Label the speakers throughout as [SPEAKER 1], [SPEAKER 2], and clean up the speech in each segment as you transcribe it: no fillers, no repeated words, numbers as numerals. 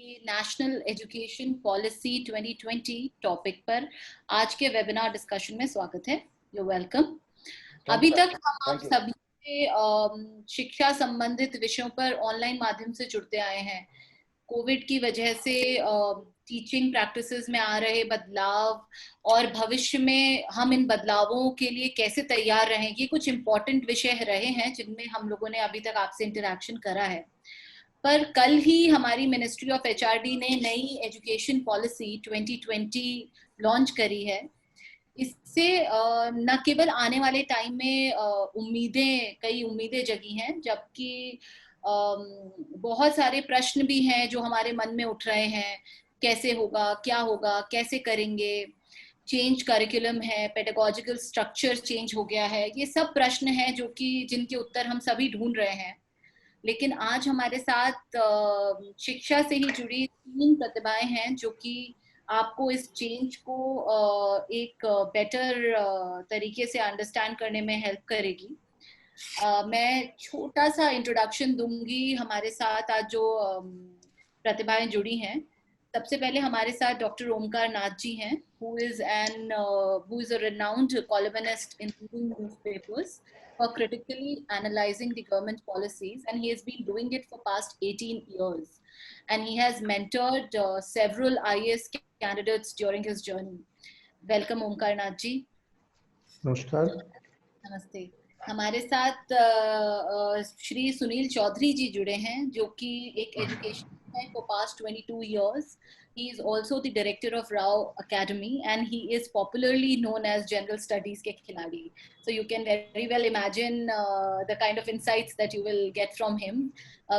[SPEAKER 1] की national education policy 2020 topic पर आज के वेबिनार डिस्कशन में स्वागत है। You welcome. अभी तक हम आप सभी से शिक्षा संबंधित विषयों पर ऑनलाइन माध्यम से जुड़ते आए हैं। कोविड की वजह से टीचिंग प्रैक्टिसेस में आ रहे बदलाव और भविष्य में हम इन बदलावों के लिए कैसे तैयार रहें, ये कुछ इम्पोर्टेंट विषय रहे हैं जिनमें हम लोगों ने अभी तक आपसे इंटरेक्शन करा है। पर कल ही हमारी मिनिस्ट्री ऑफ एचआरडी ने नई एजुकेशन पॉलिसी 2020 लॉन्च करी है। इससे न केवल आने वाले टाइम में कई उम्मीदें जगी हैं, जबकि बहुत सारे प्रश्न भी हैं जो हमारे मन में उठ रहे हैं। कैसे होगा, क्या होगा, कैसे करेंगे, चेंज करिकुलम है, पेडागोजिकल स्ट्रक्चर चेंज हो गया है, ये सब प्रश्न हैं जो कि जिनके उत्तर हम सभी ढूंढ रहे हैं। लेकिन आज हमारे साथ शिक्षा से ही जुड़ी 3 प्रतिभाएं हैं जो कि आपको इस चेंज को एक बेटर तरीके से अंडरस्टैंड करने में हेल्प करेगी। मैं छोटा सा इंट्रोडक्शन दूंगी हमारे साथ आज जो प्रतिभाएं जुड़ी हैं। सबसे पहले हमारे साथ डॉक्टर ओमकार नाथ जी हैं, who is a renowned columnist in leading newspapers for critically analyzing the government policies, and he has been doing it for past 18 years, and he has mentored several IAS candidates during his journey. Welcome Omkar Nath ji.
[SPEAKER 2] नमस्कार।
[SPEAKER 1] नमस्ते। हमारे साथ श्री सुनील चौधरी जी जुड़े हैं जो कि एक education है for past 22 years. He is also the director of Rao Academy and he is popularly known as General Studies के खिलाड़ी. So you can very well imagine the kind of insights that you will get from him.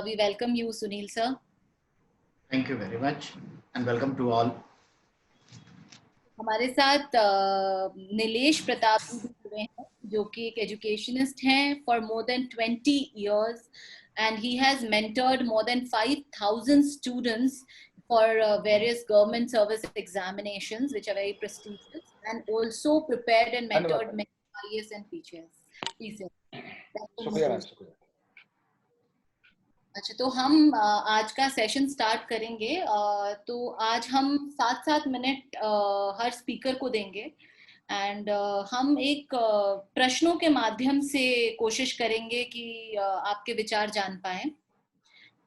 [SPEAKER 1] We welcome you, Sunil sir.
[SPEAKER 3] Thank you very much and welcome to all.
[SPEAKER 1] हमारे साथ नीलेश प्रताप जी जुड़े हैं जो कि एक educationist हैं for more than 20 years and he has mentored more than 5,000 students for various government service examinations which are very prestigious, and also prepared and mentored many IAS and PCS. अच्छा, तो हम आज का सेशन स्टार्ट करेंगे। तो आज हम 7-7 minute हर speaker को देंगे एंड हम एक प्रश्नों के माध्यम से कोशिश करेंगे कि आपके विचार जान पाएं।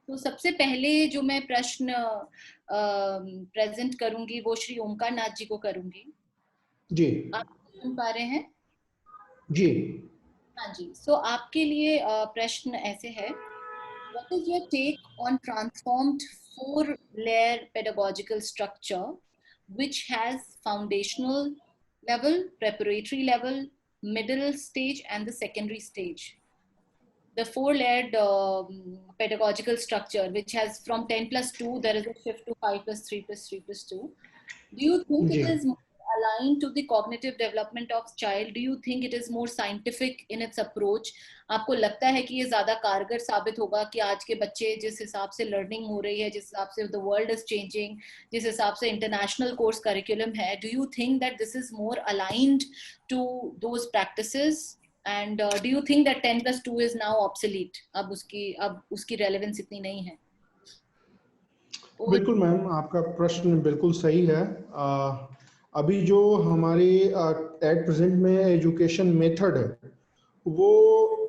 [SPEAKER 1] तो सबसे पहले जो मैं प्रश्न प्रेजेंट करूंगी वो श्री ओमकार नाथ जी को करूंगी।
[SPEAKER 2] जी,
[SPEAKER 1] आप सुन पा रहे हैं?
[SPEAKER 2] जी
[SPEAKER 1] हाँ जी। सो आपके लिए प्रश्न ऐसे है, what is your take on transformed 4-layer pedagogical structure which has foundational level, preparatory level, middle stage and the secondary stage? The 4-layered pedagogical structure which has from 10+2 there is a shift to 5+3+3+2. Do you think it is aligned to the cognitive development of child? Do you think it is more scientific in its approach? आपको लगता है कि ये ज्यादा कारगर साबित होगा कि आज के बच्चे जिस हिसाब से लर्निंग हो रही है, जिस हिसाब से the world is changing, जिस हिसाब से इंटरनेशनल कोर्स करिकुलम है, do you think that this is more aligned to those practices? And do you think that 10+2 is now obsolete? अब उसकी रेलेवेंस इतनी नहीं है?
[SPEAKER 2] बिल्कुल मैम, आपका प्रश्न बिल्कुल सही है। अभी जो हमारी एट प्रेजेंट में एजुकेशन मेथड है वो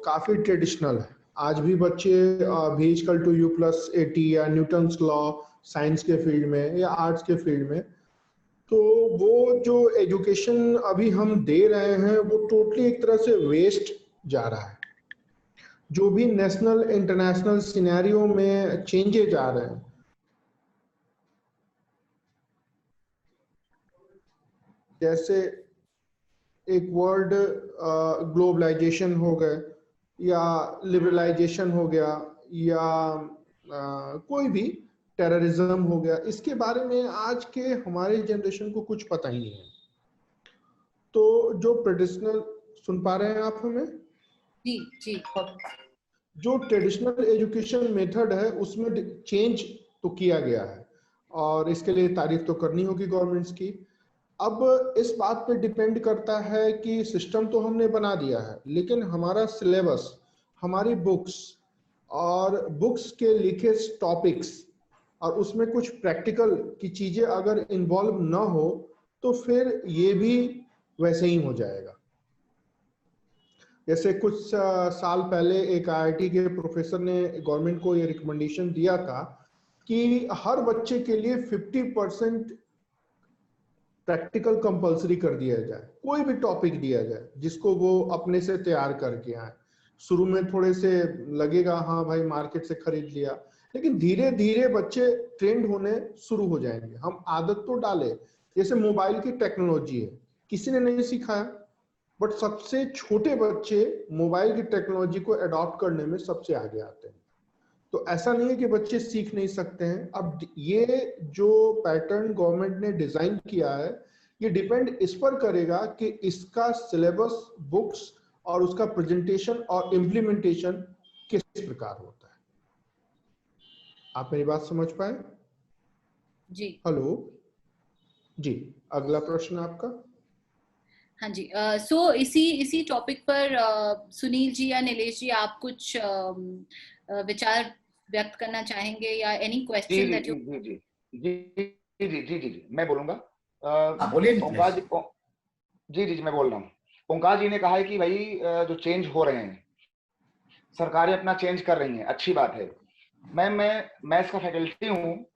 [SPEAKER 2] काफ़ी ट्रेडिशनल है। आज भी बच्चे v=u+80 या न्यूटन्स लॉ साइंस के फील्ड में या आर्ट्स के फील्ड में, तो वो जो एजुकेशन अभी हम दे रहे हैं वो टोटली एक तरह से वेस्ट जा रहा है। जो भी नेशनल इंटरनेशनल सिनेरियो में चेंजेज आ रहे हैं, जैसे एक वर्ड ग्लोबलाइजेशन हो गया या लिबरलाइजेशन हो गया या कोई भी टेररिज्म हो गया, इसके बारे में आज के हमारे जनरेशन को कुछ पता ही नहीं है। तो जो ट्रेडिशनल, सुन पा रहे हैं आप हमें?
[SPEAKER 1] जी जी।
[SPEAKER 2] जो ट्रेडिशनल एजुकेशन मेथड है उसमें चेंज तो किया गया है और इसके लिए तारीफ तो करनी होगी गवर्नमेंट्स की। अब इस बात पे डिपेंड करता है कि सिस्टम तो हमने बना दिया है, लेकिन हमारा सिलेबस, हमारी बुक्स और बुक्स के लिखे टॉपिक्स और उसमें कुछ प्रैक्टिकल की चीजें अगर इन्वॉल्व ना हो तो फिर ये भी वैसे ही हो जाएगा। जैसे कुछ साल पहले एक आईआईटी के प्रोफेसर ने गवर्नमेंट को ये रिकमेंडेशन दिया था कि हर बच्चे के लिए 50% प्रैक्टिकल कंपलसरी कर दिया जाए, कोई भी टॉपिक दिया जाए जिसको वो अपने से तैयार करके आए। शुरू में थोड़े से लगेगा हाँ भाई मार्केट से खरीद लिया, लेकिन धीरे धीरे बच्चे ट्रेंड होने शुरू हो जाएंगे। हम आदत तो डाले, जैसे मोबाइल की टेक्नोलॉजी है, किसी ने नहीं सिखाया, बट सबसे छोटे बच्चे मोबाइल की टेक्नोलॉजी को अडॉप्ट करने में सबसे आगे आते हैं। तो ऐसा नहीं है कि बच्चे सीख नहीं सकते हैं। अब ये जो पैटर्न गवर्नमेंट ने डिजाइन किया है, ये डिपेंड इस पर करेगा कि इसका सिलेबस, बुक्स और उसका प्रेजेंटेशन और इम्प्लीमेंटेशन किस प्रकार होता है। आप मेरी बात समझ पाए?
[SPEAKER 1] जी।
[SPEAKER 2] हेलो जी, अगला प्रश्न आपका।
[SPEAKER 1] हाँ जी, सो इसी टॉपिक पर सुनील जी या नीलेश जी, आप कुछ विचार व्यक्त करना चाहेंगे या एनी क्वेश्चन दैट यू?
[SPEAKER 4] जी, मैं बोलूंगा।
[SPEAKER 3] बोलिए।
[SPEAKER 4] ओंकार जी मैं बोल रहा हूँ। ओंकार जी ने कहा है कि भाई जो चेंज हो रहे हैं, सरकारें अपना चेंज कर रही हैं, अच्छी बात है। मैं मैथ्स का फैकल्टी हूँ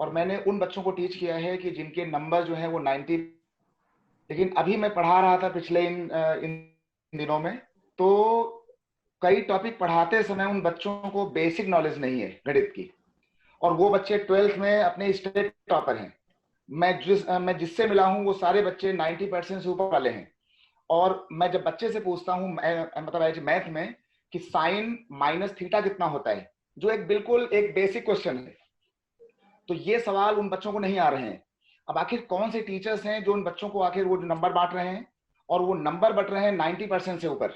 [SPEAKER 4] और मैंने उन बच्चों को टीच किया है कि जिनके नंबर जो है वो 90, लेकिन अभी मैं पढ़ा रहा था पिछले इन दिनों में, तो कई टॉपिक पढ़ाते समय उन बच्चों को बेसिक नॉलेज नहीं है गणित की, और वो बच्चे 12th में अपने स्टेट टॉपर हैं। मैं जिससे मिला हूं वो सारे बच्चे 90% से ऊपर वाले हैं। और मैं जब बच्चे से पूछता हूं मतलब मैथ में कि साइन माइनस थीटा कितना होता है, जो एक बिल्कुल एक बेसिक क्वेश्चन है, तो ये सवाल उन बच्चों को नहीं आ रहे हैं। अब आखिर कौन से टीचर्स हैं जो उन बच्चों को आखिर वो नंबर बांट रहे हैं, और वो नंबर बट रहे हैं 90% से ऊपर।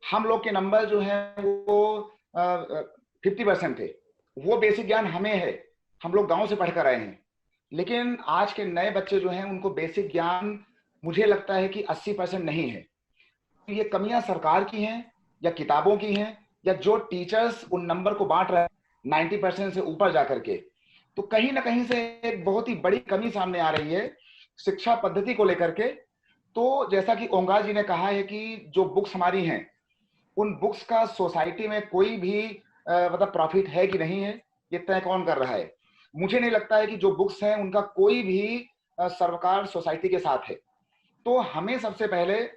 [SPEAKER 4] हम लोग के नंबर जो है वो 50% थे। वो बेसिक ज्ञान हमें है, हम लोग गांव से पढ़कर आए हैं। लेकिन आज के नए बच्चे जो हैं उनको बेसिक ज्ञान मुझे लगता है कि 80% नहीं है। ये कमियां सरकार की हैं या किताबों की हैं, या जो टीचर्स उन नंबर को बांट रहे हैं 90% से ऊपर जाकर के, तो कहीं ना कहीं से एक बहुत ही बड़ी कमी सामने आ रही है शिक्षा पद्धति को लेकर के। तो जैसा कि ओंकार जी ने कहा है कि जो बुक्स हमारी हैं, उन बुक्स का सोसाइटी में कोई भी मतलब प्रॉफिट है कि नहीं है, ये तय कौन कर रहा है? मुझे नहीं लगता है कि जो बुक्स हैं उनका कोई भी सरकार सोसाइटी के साथ है। तो हमें सबसे पहले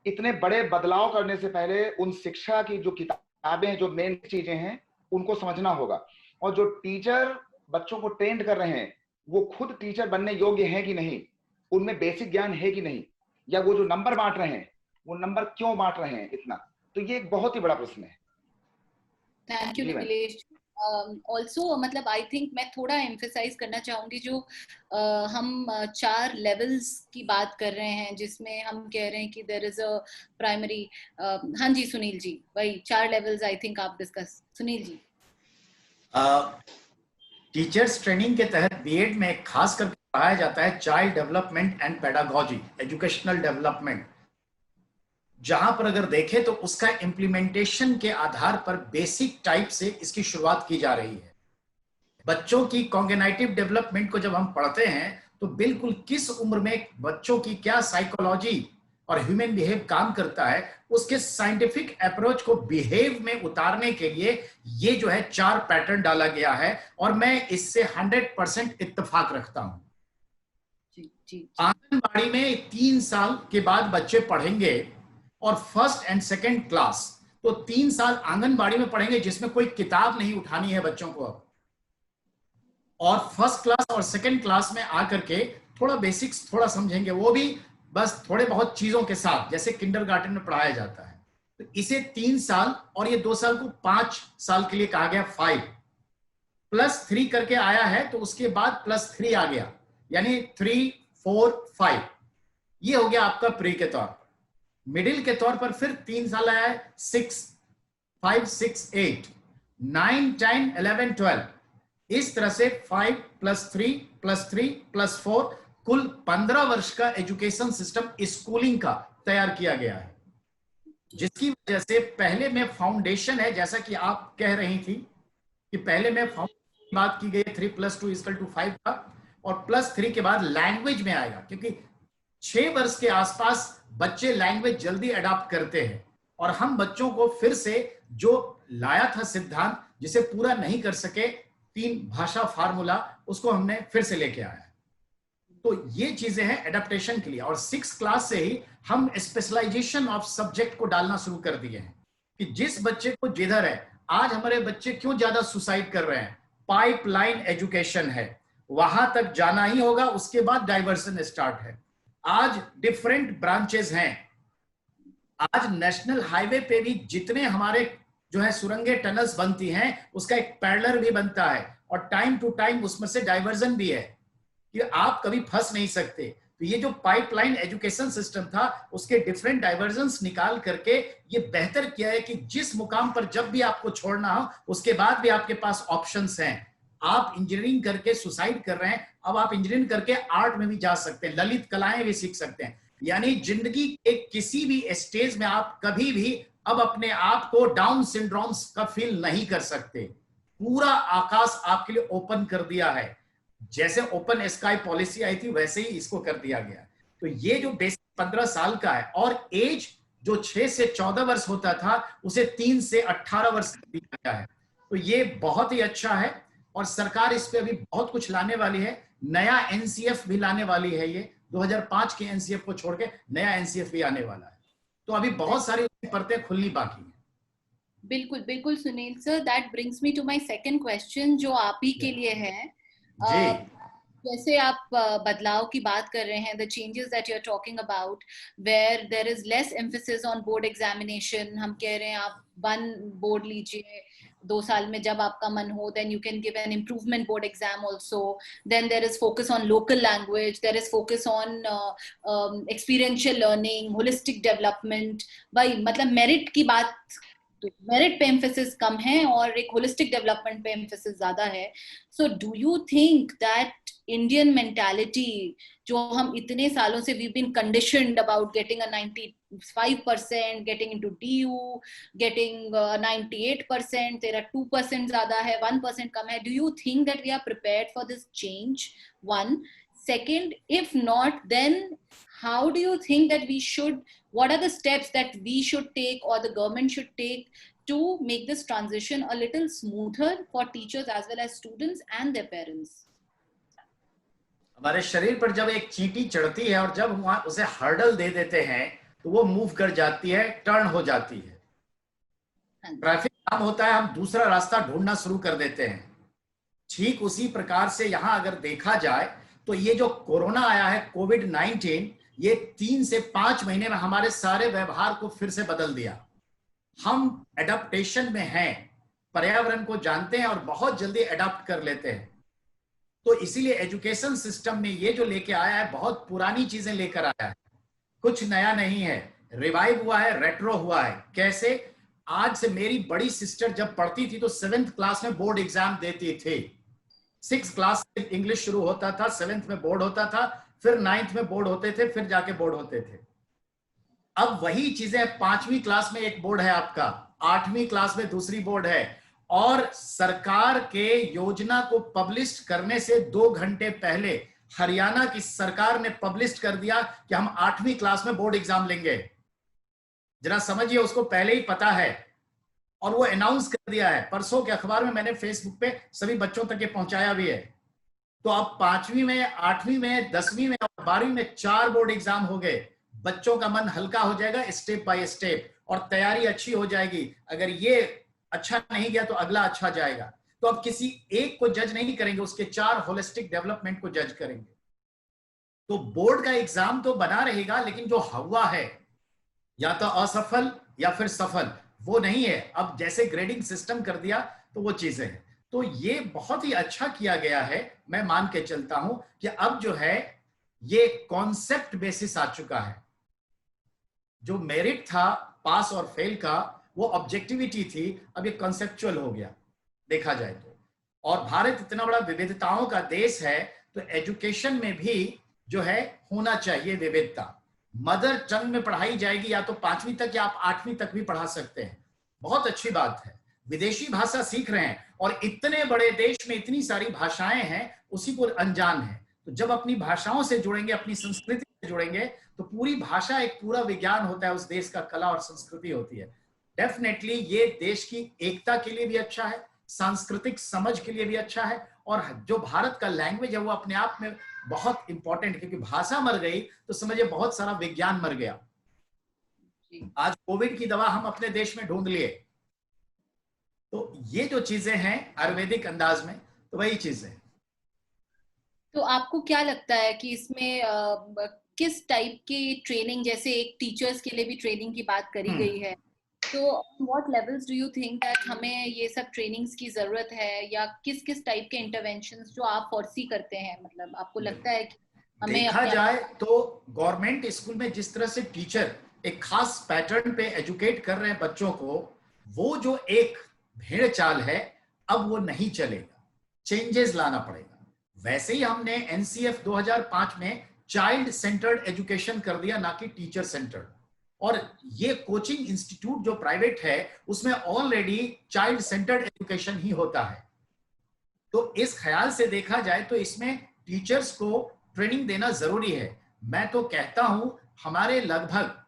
[SPEAKER 4] इतने बड़े बदलाव करने से पहले उन शिक्षा की जो किताबें, जो मेन चीजें हैं, उनको समझना होगा। और जो टीचर बच्चों को ट्रेंड कर रहे हैं वो खुद टीचर बनने योग्य हैं कि नहीं, उनमें बेसिक ज्ञान है कि नहीं, या वो जो नंबर बांट रहे हैं वो नंबर क्यों बांट रहे हैं इतना, तो ये एक बहुत ही बड़ा प्रश्न है।
[SPEAKER 1] Thank you Nilesh. ऑल्सो मतलब आई थिंक मैं थोड़ा एम्फेसाइज करना चाहूंगी, जो हम 4 लेवल्स की बात कर रहे हैं, जिसमें हम कह रहे हैं कि देयर इज अ प्राइमरी। हाँ जी सुनील जी, वही 4 लेवल्स आई थिंक आप discuss. Sunil ji.
[SPEAKER 3] Teachers training के तहत बीएड में खास करके पढ़ाया जाता है child development and pedagogy, educational development. जहां पर अगर देखें तो उसका इम्प्लीमेंटेशन के आधार पर बेसिक टाइप से इसकी शुरुआत की जा रही है। बच्चों की कॉग्निटिव डेवलपमेंट को जब हम पढ़ते हैं तो बिल्कुल किस उम्र में बच्चों की क्या साइकोलॉजी और ह्यूमन बिहेव काम करता है, उसके साइंटिफिक अप्रोच को बिहेव में उतारने के लिए ये जो है 4 पैटर्न डाला गया है, और मैं इससे 100% इत्तेफाक रखता हूं। आंगनबाड़ी में 3 साल के बाद बच्चे पढ़ेंगे, और फर्स्ट एंड सेकंड क्लास तो 3 साल आंगनबाड़ी में पढ़ेंगे, जिसमें कोई किताब नहीं उठानी है बच्चों को अब। और फर्स्ट क्लास और सेकंड क्लास में आकर के थोड़ा बेसिक्स थोड़ा समझेंगे, वो भी बस थोड़े बहुत चीजों के साथ, जैसे किंडरगार्टन में पढ़ाया जाता है। तो इसे 3 साल और ये 2 साल को 5 साल के लिए कहा गया। 5+3 करके आया है, तो उसके बाद +3 आ गया, यानी 3, 4, 5। ये हो गया आपका प्री के तौर पर। मिडिल के तौर पर फिर 3 साल आया है, 6, 5, 6, 8, 9, 10, 11, 12। इस तरह से 5+3+3+4 कुल 15 वर्ष का एजुकेशन सिस्टम स्कूलिंग का तैयार किया गया है, जिसकी वजह से पहले में फाउंडेशन है, जैसा कि आप कह रही थी कि पहले में बात की गई 3+2=5 का, और +3 के बाद लैंग्वेज में आएगा, क्योंकि 6 वर्ष के आसपास बच्चे लैंग्वेज जल्दी अडॉप्ट करते हैं, और हम बच्चों को फिर से जो लाया था सिद्धांत, जिसे पूरा नहीं कर सके 3 भाषा फार्मूला, उसको हमने फिर से लेके आया। तो ये चीजें हैं एडेप्टेशन के लिए। और 6 क्लास से ही हम स्पेशलाइजेशन ऑफ सब्जेक्ट को डालना शुरू कर दिए हैं, कि जिस बच्चे को जिधर है, आज हमारे बच्चे क्यों ज्यादा सुसाइड कर रहे हैं, पाइपलाइन एजुकेशन है, वहां तक जाना ही होगा, उसके बाद डाइवर्सन स्टार्ट है। आज डिफरेंट ब्रांचेस हैं, आज नेशनल हाईवे पे भी जितने हमारे जो है सुरंगे टनल्स बनती हैं, उसका एक पैरेलल भी बनता है, और टाइम टू टाइम उसमें से डाइवर्जन भी है, कि आप कभी फंस नहीं सकते। तो ये जो पाइपलाइन एजुकेशन सिस्टम था, उसके डिफरेंट डाइवर्जन्स निकाल करके ये बेहतर किया है कि जिस मुकाम पर जब भी आपको छोड़ना हो, उसके बाद भी आपके पास ऑप्शंस हैं। आप इंजीनियरिंग करके सुसाइड कर रहे हैं, अब आप इंजीनियरिंग करके आर्ट में भी जा सकते हैं, ललित कलाएं भी सीख सकते हैं। यानी जिंदगी के किसी भी स्टेज में आप कभी भी अब अपने आप को डाउन सिंड्रोम्स का फील नहीं कर सकते। पूरा आकाश आपके लिए ओपन कर दिया है। जैसे ओपन स्काई पॉलिसी आई थी, वैसे ही इसको कर दिया गया। तो ये जो बेसिक 15 साल का है, और एज जो 6 से 14 वर्ष होता था, उसे 3 से 18 वर्ष कर दिया गया है। तो ये बहुत ही अच्छा है, और सरकार इस पे अभी बहुत कुछ लाने वाली है। नया एनसीएफ भी लाने वाली है, ये 2005 के एनसीएफ को छोड़ के नया एनसीएफ भी आने वाला है। तो अभी बहुत सारी परतें खुलनी बाकी है।
[SPEAKER 1] बिल्कुल बिल्कुल Sunil sir, that brings me to my second question, जो आप ही के लिए है। जैसे आप बदलाव की बात कर रहे हैं, the changes that you are talking about, where there is less emphasis on board examination. हम कह रहे हैं आप 1 बोर्ड लीजिए 2 साल में, जब आपका मन हो, then you can give an improvement board exam also. Then there is focus on local language, there is focus on experiential learning, holistic development. भाई मतलब मेरिट की बात, तो मेरिट पे एम्फेसिस कम है और एक होलिस्टिक डेवलपमेंट पे एम्फेसिस ज्यादा है। So do you think that Indian mentality, जो हम इतने सालों से we been conditioned about getting a 95%, getting into DU, getting 98%, तेरा 2% ज्यादा है, 1% कम है, do you think that we are prepared for this change? One second, if not, then how do you think that we should, what are the steps that we should take or the government should take to make this transition a little smoother for teachers as well as students and their parents?
[SPEAKER 3] हमारे शरीर पर जब एक चींटी चढ़ती है और जब वहां उसे हर्डल दे देते हैं, तो वो मूव कर जाती है, टर्न हो जाती है। ट्रैफिक जाम होता है, हम दूसरा रास्ता ढूंढना शुरू कर देते हैं। ठीक उसी प्रकार से यहां अगर देखा जाए, तो ये जो कोरोना आया है, कोविड-19, ये 3 से 5 महीने में हमारे सारे व्यवहार को फिर से बदल दिया। हम एडाप्टेशन में हैं, पर्यावरण को जानते हैं और बहुत जल्दी एडाप्ट कर लेते हैं। तो इसीलिए एजुकेशन सिस्टम में ये जो लेके आया है, बहुत पुरानी चीजें लेकर आया है, कुछ नया नहीं है, रिवाइव हुआ है, रेट्रो हुआ है। कैसे? आज से मेरी बड़ी सिस्टर जब पढ़ती थी तो 7th क्लास में बोर्ड एग्जाम देती थी। 6th क्लास से इंग्लिश शुरू होता था, 7th में बोर्ड होता था, फिर 9th में बोर्ड होते थे, फिर जाके बोर्ड होते थे। अब वही चीजें 5वीं क्लास में एक बोर्ड है आपका, 8वीं क्लास में दूसरी बोर्ड है, और सरकार के योजना को पब्लिश करने से 2 घंटे पहले हरियाणा की सरकार ने पब्लिश कर दिया कि हम 8वीं क्लास में बोर्ड एग्जाम लेंगे। जरा समझिए, उसको पहले ही पता है और वो अनाउंस कर दिया है। परसों के अखबार में मैंने फेसबुक पे सभी बच्चों तक ये पहुंचाया भी है। तो अब 5वीं में, 8वीं में, 10वीं में और 12वीं में 4 बोर्ड एग्जाम हो गए। बच्चों का मन हल्का हो जाएगा स्टेप बाय स्टेप, और तैयारी अच्छी हो जाएगी। अगर ये अच्छा नहीं गया तो अगला अच्छा जाएगा। तो अब किसी एक को जज नहीं करेंगे, उसके 4 होलिस्टिक डेवलपमेंट को जज करेंगे। तो बोर्ड का एग्जाम तो बना रहेगा, लेकिन जो हुआ है या तो असफल या फिर सफल, वो नहीं है। अब जैसे ग्रेडिंग सिस्टम कर दिया तो वो चीजें हैं। तो ये बहुत ही अच्छा किया गया है। मैं मान के चलता हूं कि अब जो है ये कॉन्सेप्ट बेसिस आ चुका है। जो मेरिट था पास और फेल का, वो ऑब्जेक्टिविटी थी, अब ये कॉन्सेप्चुअल हो गया देखा जाए तो। और भारत इतना बड़ा विविधताओं का देश है, तो एजुकेशन में भी जो है होना चाहिए विविधता। मदर टंग में पढ़ाई जाएगी, या तो 5वीं तक या आप 8वीं तक भी पढ़ा सकते हैं, बहुत अच्छी बात है। विदेशी भाषा सीख रहे हैं, और इतने बड़े देश में इतनी सारी भाषाएं हैं, उसी को अनजान है। तो जब अपनी भाषाओं से जुड़ेंगे, अपनी संस्कृति से जुड़ेंगे, तो पूरी भाषा एक पूरा विज्ञान होता है, उस देश का कला और संस्कृति होती है। डेफिनेटली ये देश की एकता के लिए भी अच्छा है, सांस्कृतिक समझ के लिए भी अच्छा है, और जो भारत का लैंग्वेज है वो अपने आप में बहुत इंपॉर्टेंट है, क्योंकि भाषा मर गई तो समझिए बहुत सारा विज्ञान मर गया। आज कोविड की दवा हम अपने देश में ढूंढ लिए। तो ये जो चीजें हैं आयुर्वेदिक अंदाज में, तो वही चीजें।
[SPEAKER 1] तो आपको क्या लगता है कि इसमें किस टाइप की ट्रेनिंग, जैसे एक टीचर्स के लिए भी ट्रेनिंग की बात करी गई है, तो what levels do you think that हमें ये सब ट्रेनिंग्स की जरूरत है, या किस किस टाइप के इंटरवेंशंस जो आप फोर्सी करते हैं, मतलब आपको लगता है कि हमें
[SPEAKER 3] देखा जाए तो गवर्नमेंट स्कूल में जिस तरह से टीचर एक खास पैटर्न पे एजुकेट कर रहे हैं बच्चों को, वो जो एक भेड़ चाल है अब वो नहीं चलेगा, चेंजेस लाना पड़ेगा। वैसे ही हमने एनसीएफ 2005 में चाइल्ड सेंटर्ड एजुकेशन कर दिया, ना कि टीचर सेंटर्ड। और ये कोचिंग इंस्टीट्यूट जो प्राइवेट है उसमें ऑलरेडी चाइल्ड सेंटर्ड एजुकेशन ही होता है। तो इस ख्याल से देखा जाए तो इसमें टीचर्स को ट्रेनिंग देना जरूरी है। मैं तो कहता हूं हमारे लगभग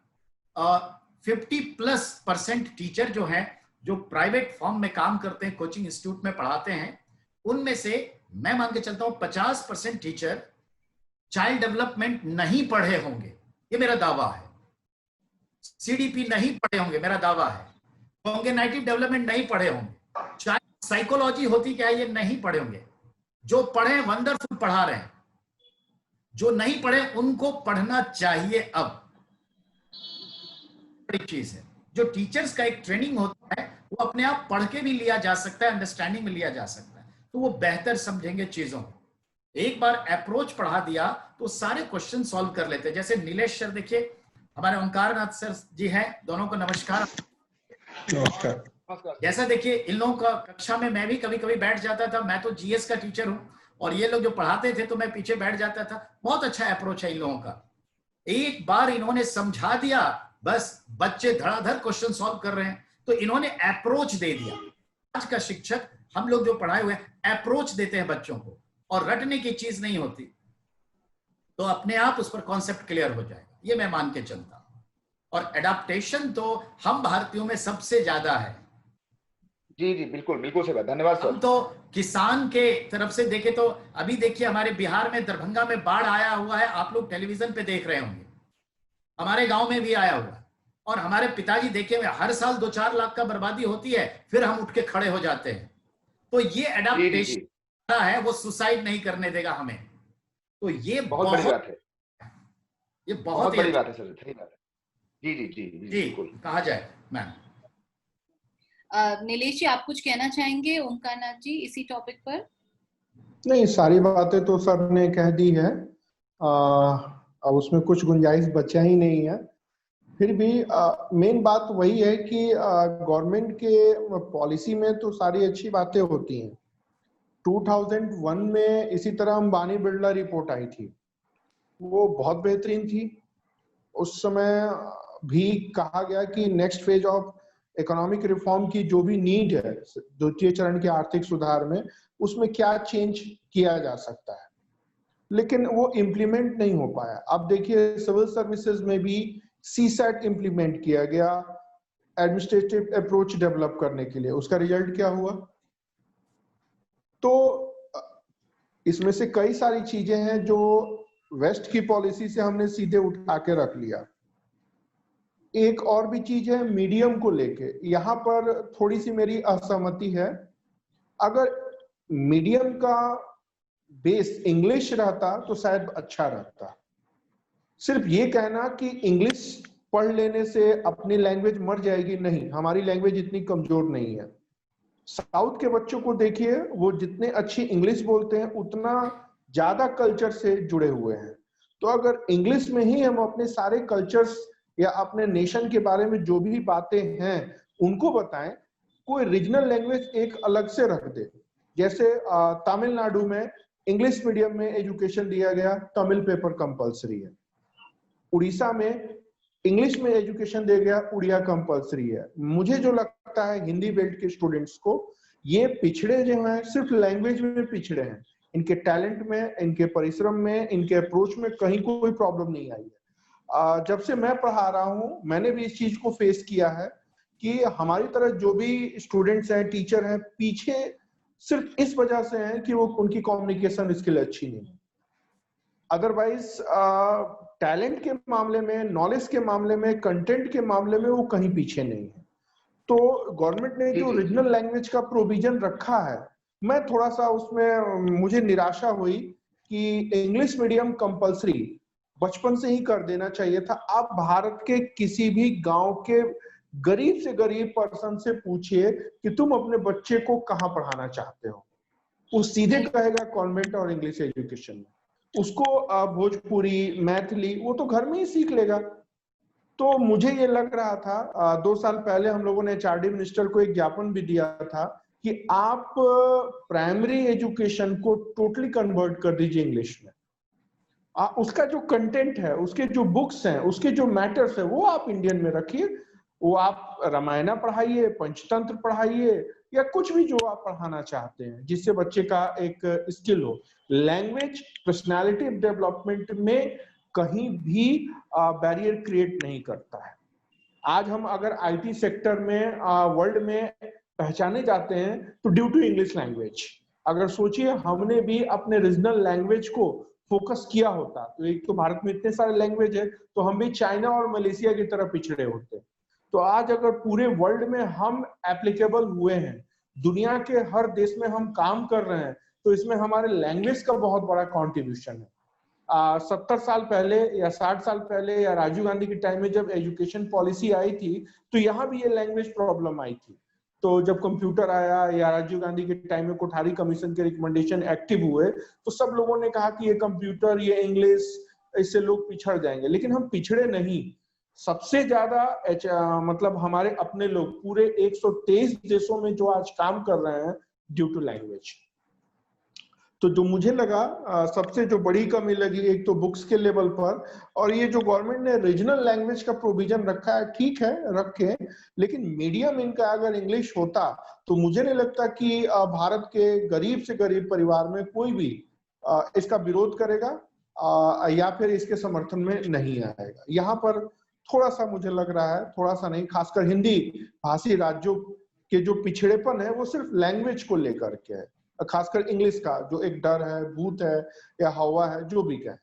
[SPEAKER 3] 50+ % टीचर जो हैं, जो प्राइवेट फॉर्म में काम करते हैं, कोचिंग इंस्टीट्यूट में पढ़ाते हैं, उनमें से मैं मान के चलता हूं 50% टीचर चाइल्ड डेवलपमेंट नहीं पढ़े होंगे, ये मेरा दावा है। सीडीपी नहीं पढ़े होंगे, मेरा दावा है। कॉग्निटिव डेवलपमेंट नहीं पढ़े होंगे, चाइल्ड साइकोलॉजी होती क्या है ये नहीं पढ़े होंगे। जो पढ़े वंडरफुल पढ़ा रहे हैं, जो नहीं पढ़े उनको पढ़ना चाहिए। अब बड़ी चीज है, जो टीचर्स का एक ट्रेनिंग होता है वो अपने आप पढ़ के भी लिया जा सकता है, अंडरस्टैंडिंग में लिया जा सकता है, तो वो बेहतर समझेंगे चीजों को। एक बार अप्रोच पढ़ा दिया तो सारे क्वेश्चन सॉल्व कर लेते हैं। जैसे नीलेश सर देखिए, हमारे ओंकार नाथ सर जी हैं, दोनों को नमस्कार। जैसा देखिए इन लोगों का कक्षा में मैं भी कभी कभी बैठ जाता था, मैं तो जीएस का टीचर हूं, और ये लोग जो पढ़ाते थे तो मैं पीछे बैठ जाता था। बहुत अच्छा अप्रोच है इन लोगों का। एक बार इन्होंने समझा दिया, बस बच्चे धड़ाधड़ क्वेश्चन सॉल्व कर रहे हैं, तो इन्होंने अप्रोच दे दिया। आज का शिक्षक, हम लोग जो पढ़ाए हुए हैं, अप्रोच देते हैं बच्चों को, और रटने की चीज नहीं होती, तो अपने आप उस पर कॉन्सेप्ट क्लियर हो जाएगा, ये मैं मान के चलता हूं। और एडाप्टेशन तो हम भारतीयों में सबसे ज्यादा है।
[SPEAKER 4] जी जी बिल्कुल बिल्कुल सही बात, धन्यवाद सर।
[SPEAKER 3] हम तो किसान के तरफ से देखे तो अभी देखिए हमारे बिहार में दरभंगा में बाढ़ आया हुआ है, आप लोग टेलीविजन पे देख रहे होंगे, हमारे गांव में भी आया हुआ है। और हमारे पिताजी देखे हुए, हर साल 2-4 लाख का बर्बादी होती है, फिर हम उठ के खड़े हो जाते हैं। तो ये एडाप्टेशन है, वो सुसाइड नहीं करने देगा हमें। तो ये
[SPEAKER 4] बहुत बड़ी बात है,
[SPEAKER 3] ये
[SPEAKER 4] बहुत बड़ी बात है सर, सही बात है। जी जी जी जी
[SPEAKER 3] बिल्कुल कहा जाए। मैम
[SPEAKER 1] नीलेश जी, आप कुछ कहना चाहेंगे ओंकार नाथ जी इसी टॉपिक पर?
[SPEAKER 2] नहीं, सारी बातें तो सर ने कह दी है, अब उसमें कुछ गुंजाइश बचा ही नहीं है। फिर भी मेन बात वही है कि गवर्नमेंट के पॉलिसी में तो सारी अच्छी बातें होती हैं। 2001 में इसी तरह अंबानी बिरला रिपोर्ट आई थी, वो बहुत बेहतरीन थी। उस समय भी कहा गया कि next phase of economic reform की जो भी नीड है द्वितीय चरण के आर्थिक सुधार में, उसमें क्या चेंज किया जा सकता है, लेकिन वो इम्प्लीमेंट नहीं हो पाया। अब देखिए सिविल सर्विसेज में भी सीसैट इम्प्लीमेंट किया गया एडमिनिस्ट्रेटिव अप्रोच डेवलप करने के लिए, उसका रिजल्ट क्या हुआ? तो इसमें से कई सारी चीजें हैं जो वेस्ट की पॉलिसी से हमने सीधे उठा के रख लिया। एक और भी चीज है मीडियम को लेके, यहाँ पर थोड़ी सी मेरी असहमति है। अगर मीडियम का बेस इंग्लिश रहता तो शायद अच्छा रहता। सिर्फ ये कहना कि इंग्लिश पढ़ लेने से अपनी लैंग्वेज मर जाएगी, नहीं, हमारी लैंग्वेज इतनी कमजोर नहीं है। साउथ के बच्चों को देखिए, वो जितने अच्छी इंग्लिश बोलते हैं उतना ज्यादा कल्चर से जुड़े हुए हैं। तो अगर इंग्लिश में ही हम अपने सारे कल्चर्स या अपने नेशन के बारे में जो भी बातें हैं उनको बताएं, कोई रीजनल लैंग्वेज एक अलग से रख दे। जैसे तमिलनाडु में इंग्लिश मीडियम में एजुकेशन दिया गया, तमिल पेपर कंपलसरी है। उड़ीसा में इंग्लिश में एजुकेशन दिया गया, उड़िया कंपलसरी है। मुझे जो लगता है हिंदी बेल्ट के स्टूडेंट्स को ये पिछड़े जो हैं सिर्फ लैंग्वेज में पिछड़े हैं, इनके टैलेंट में, इनके परिश्रम में, इनके अप्रोच में कहीं कोई प्रॉब्लम नहीं आई है। जब से मैं पढ़ा रहा हूँ मैंने भी इस चीज को फेस किया है कि हमारी तरह जो भी स्टूडेंट्स हैं, टीचर हैं, पीछे सिर्फ इस वजह से हैं कि वो उनकी कम्युनिकेशन स्किल अच्छी नहीं है। अदरवाइज टैलेंट के मामले में, नॉलेज के मामले में, कंटेंट के मामले में वो कहीं पीछे नहीं है। तो गवर्नमेंट ने जो रीजनल लैंग्वेज का प्रोविजन रखा है, मैं थोड़ा सा उसमें मुझे निराशा हुई कि इंग्लिश मीडियम कंपलसरी बचपन से ही कर देना चाहिए था। आप भारत के किसी भी गांव के गरीब से गरीब पर्सन से पूछिए कि तुम अपने बच्चे को कहाँ पढ़ाना चाहते हो, वो सीधे कहेगा कॉन्वेंट और इंग्लिश एजुकेशन में। उसको भोजपुरी, मैथिली वो तो घर में ही सीख लेगा। तो मुझे ये लग रहा था 2 साल पहले हम लोगों ने एचआरडी मिनिस्टर को एक ज्ञापन भी दिया था कि आप प्राइमरी एजुकेशन को टोटली कन्वर्ट कर दीजिए इंग्लिश में। उसका जो कंटेंट है, उसके जो बुक्स हैं, उसके जो मैटर्स है वो आप इंडियन में रखिए। वो आप रामायण पढ़ाइए, पंचतंत्र पढ़ाइए या कुछ भी जो आप पढ़ाना चाहते हैं जिससे बच्चे का एक स्किल हो। लैंग्वेज पर्सनालिटी डेवलपमेंट में कहीं भी बैरियर क्रिएट नहीं करता है। आज हम अगर आईटी सेक्टर में वर्ल्ड में पहचाने जाते हैं तो ड्यू टू इंग्लिश लैंग्वेज। अगर सोचिए हमने भी अपने रीजनल लैंग्वेज को फोकस किया होता तो एक तो भारत में इतने सारे लैंग्वेज है तो हम भी चाइना और मलेशिया की तरह पिछड़े होते। तो आज अगर पूरे वर्ल्ड में हम एप्लीकेबल हुए हैं, दुनिया के हर देश में हम काम कर रहे हैं, तो इसमें हमारे लैंग्वेज का बहुत बड़ा कॉन्ट्रीब्यूशन है। 70 साल पहले या 60 साल पहले या राजीव गांधी के टाइम में जब एजुकेशन पॉलिसी आई थी तो यहाँ भी ये लैंग्वेज प्रॉब्लम आई थी। तो जब कंप्यूटर आया या राजीव गांधी के टाइम में कोठारी कमीशन के रिकमेंडेशन एक्टिव हुए तो सब लोगों ने कहा कि ये कंप्यूटर, ये इंग्लिश, इससे लोग पिछड़ जाएंगे। लेकिन हम पिछड़े नहीं। सबसे ज्यादा मतलब हमारे अपने लोग पूरे 123 देशों में जो आज काम कर रहे हैं ड्यू टू लैंग्वेज। तो जो मुझे लगा सबसे जो बड़ी कमी लगी, एक तो बुक्स के लेवल पर, और ये जो गवर्नमेंट ने रीजनल लैंग्वेज का प्रोविजन रखा है, ठीक है रखे, लेकिन मीडियम इनका अगर इंग्लिश होता तो मुझे नहीं लगता कि भारत के गरीब से गरीब परिवार में कोई भी इसका विरोध करेगा या फिर इसके समर्थन में नहीं आएगा। यहाँ पर थोड़ा सा मुझे लग रहा है, थोड़ा सा नहीं, खासकर हिंदी भाषी राज्यों के जो पिछड़ेपन है वो सिर्फ लैंग्वेज को लेकर के है, खासकर इंग्लिश का जो एक डर है, भूत है या हवा है, जो भी कहे।